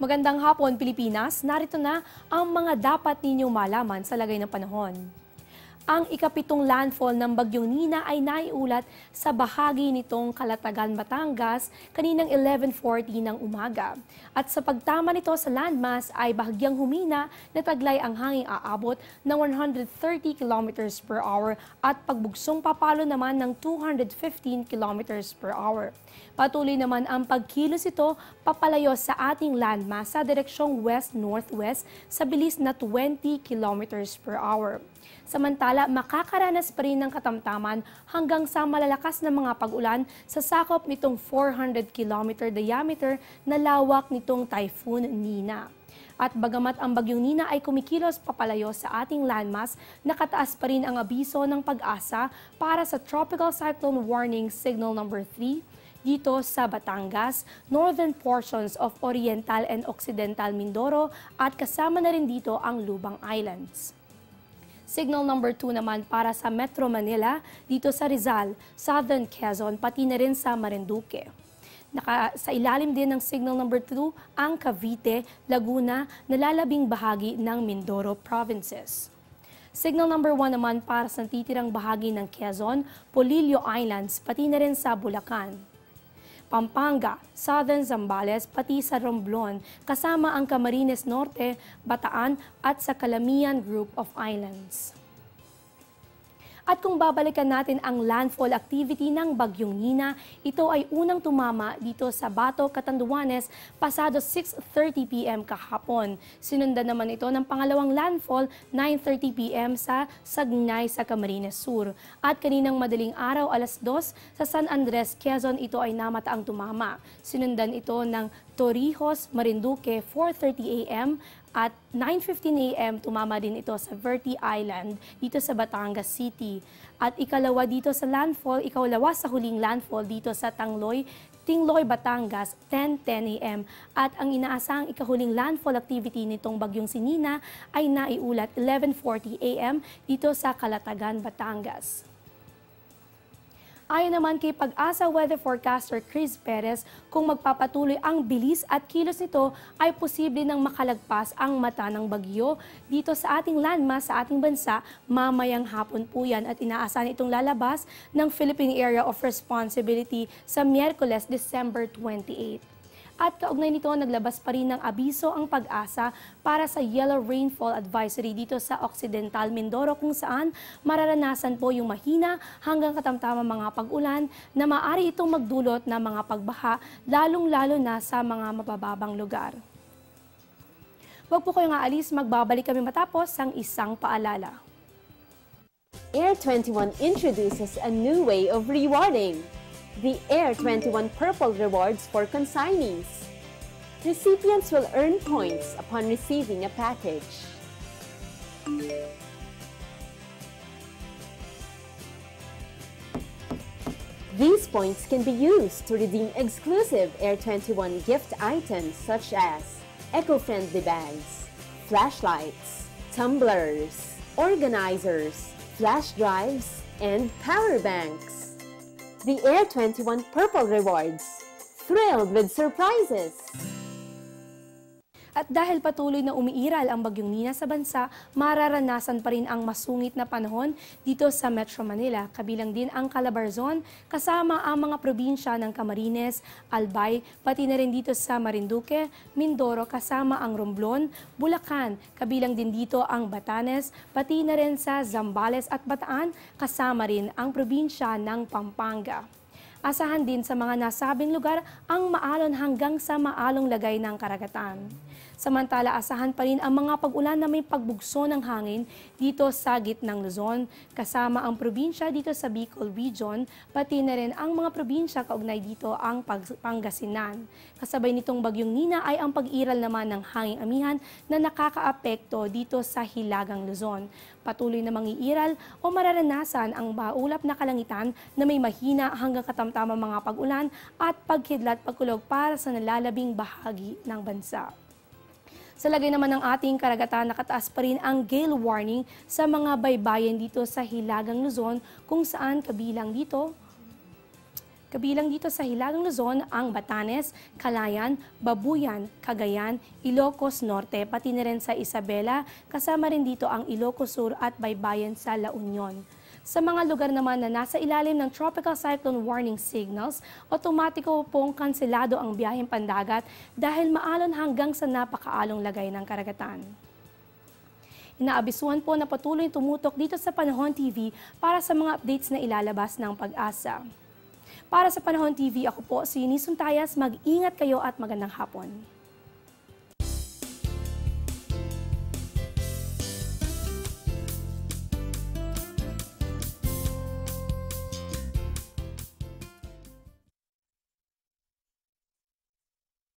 Magandang hapon, Pilipinas. Narito na ang mga dapat ninyong malaman sa lagay ng panahon. Ang ikapitong landfall ng Bagyong Nina ay naiulat sa bahagi nitong Calatagan, Batangas kaninang 11:40 ng umaga. At sa pagtama nito sa landmass ay bahagyang humina na taglay ang hanging aabot ng 130 kilometers per hour at pagbugsong papalo naman ng 215 kilometers per hour. Patuloy naman ang pagkilos ito papalayo sa ating landmass sa direksyong west-northwest sa bilis na 20 kilometers per hour. Samantala, makakaranas pa rin ng katamtaman hanggang sa malalakas na mga pag-ulan sa sakop nitong 400 km diameter na lawak nitong Typhoon Nina. At bagamat ang Bagyong Nina ay kumikilos papalayo sa ating landmass, nakataas pa rin ang abiso ng pag-asa para sa Tropical Cyclone Warning Signal number 3 dito sa Batangas, northern portions of Oriental and Occidental Mindoro at kasama na rin dito ang Lubang Islands. Signal number 2 naman para sa Metro Manila dito sa Rizal, Southern Quezon, pati na rin sa Marinduque. Sa ilalim din ng signal number 2 ang Cavite, Laguna, nalalabing bahagi ng Mindoro provinces. Signal number 1 naman para sa titirang bahagi ng Quezon, Polillo Islands, pati na rin sa Bulacan. Pampanga, Southern Zambales, pati sa Romblon, kasama ang Camarines Norte, Bataan at sa Calamian Group of Islands. At kung babalikan natin ang landfall activity ng Bagyong Nina, ito ay unang tumama dito sa Bato, Catanduanes pasado 6:30 p.m. kahapon. Sinundan naman ito ng pangalawang landfall 9:30 p.m. sa Sagnay sa Camarines Sur. At kaninang madaling araw alas 2 sa San Andres, Quezon, ito ay namataang tumama. Sinundan ito ng Torrijos, Marinduque 4:30 a.m. At 9:15 a.m. tumama din ito sa Verde Island dito sa Batangas City. At ikalawa dito sa landfall, ikalawa sa huling landfall dito sa Tingloy, Batangas 10:10 a.m. At ang inaasahang ikahuling landfall activity nitong Bagyong Nina ay naiulat 11:40 a.m. dito sa Calatagan, Batangas. Ayon naman kay Pag-asa weather forecaster Chris Perez, kung magpapatuloy ang bilis at kilos nito ay posible nang makalagpas ang mata ng bagyo dito sa ating landmass sa ating bansa mamayang hapon po yan at inaasahan itong lalabas ng Philippine Area of Responsibility sa Miyerkules, December 28. At kaugnay nito, naglabas pa rin ng abiso ang Pag-asa para sa Yellow Rainfall Advisory dito sa Occidental Mindoro kung saan mararanasan po yung mahina hanggang katamtamang mga pag-ulan na maaari itong magdulot ng mga pagbaha lalong-lalo na sa mga mabababang lugar. Huwag po kayong aalis, magbabalik kami matapos ang isang paalala. Air 21 introduces a new way of rewarding. The Air 21 Purple Rewards for consignees. Recipients will earn points upon receiving a package. These points can be used to redeem exclusive Air 21 gift items such as eco-friendly bags, flashlights, tumblers, organizers, flash drives, and power banks. The Air 21 Purple Rewards. Thrilled with surprises! At dahil patuloy na umiiral ang Bagyong Nina sa bansa, mararanasan pa rin ang masungit na panahon dito sa Metro Manila. Kabilang din ang Calabarzon, kasama ang mga probinsya ng Camarines, Albay, pati na rin dito sa Marinduque, Mindoro, kasama ang Romblon, Bulacan, kabilang din dito ang Batanes, pati na rin sa Zambales at Bataan, kasama rin ang probinsya ng Pampanga. Asahan din sa mga nasabing lugar ang maalon hanggang sa maalong lagay ng karagatan. Samantala, asahan pa rin ang mga pag-ulan na may pagbugso ng hangin dito sa gitnang Luzon, kasama ang probinsya dito sa Bicol Region, pati na rin ang mga probinsya kaugnay dito ang Pangasinan. Kasabay nitong Bagyong Nina ay ang pag-iral naman ng hanging amihan na nakakaapekto dito sa Hilagang Luzon. Patuloy na mangiiral o mararanasan ang maulap na kalangitan na may mahina hanggang katamtamang mga pag-ulan at paghidlat pagkulog para sa nalalabing bahagi ng bansa. Sa lagay naman ng ating karagatan, nakataas pa rin ang gale warning sa mga baybayin dito sa Hilagang Luzon kung saan kabilang dito Kabilang dito sa Hilagang Luzon ang Batanes, Calayan, Babuyan, Cagayan, Ilocos Norte, pati na rin sa Isabela, kasama rin dito ang Ilocos Sur at Baybayin sa La Union. Sa mga lugar naman na nasa ilalim ng Tropical Cyclone Warning Signals, otomatiko pong kanselado ang biyaheng pandagat dahil maalon hanggang sa napakaalong lagay ng karagatan. Inaabisuhan po na patuloy tumutok dito sa Panahon TV para sa mga updates na ilalabas ng Pag-asa. Para sa Panahon TV, ako po si Eunice Suntayas. Mag-ingat kayo at magandang hapon.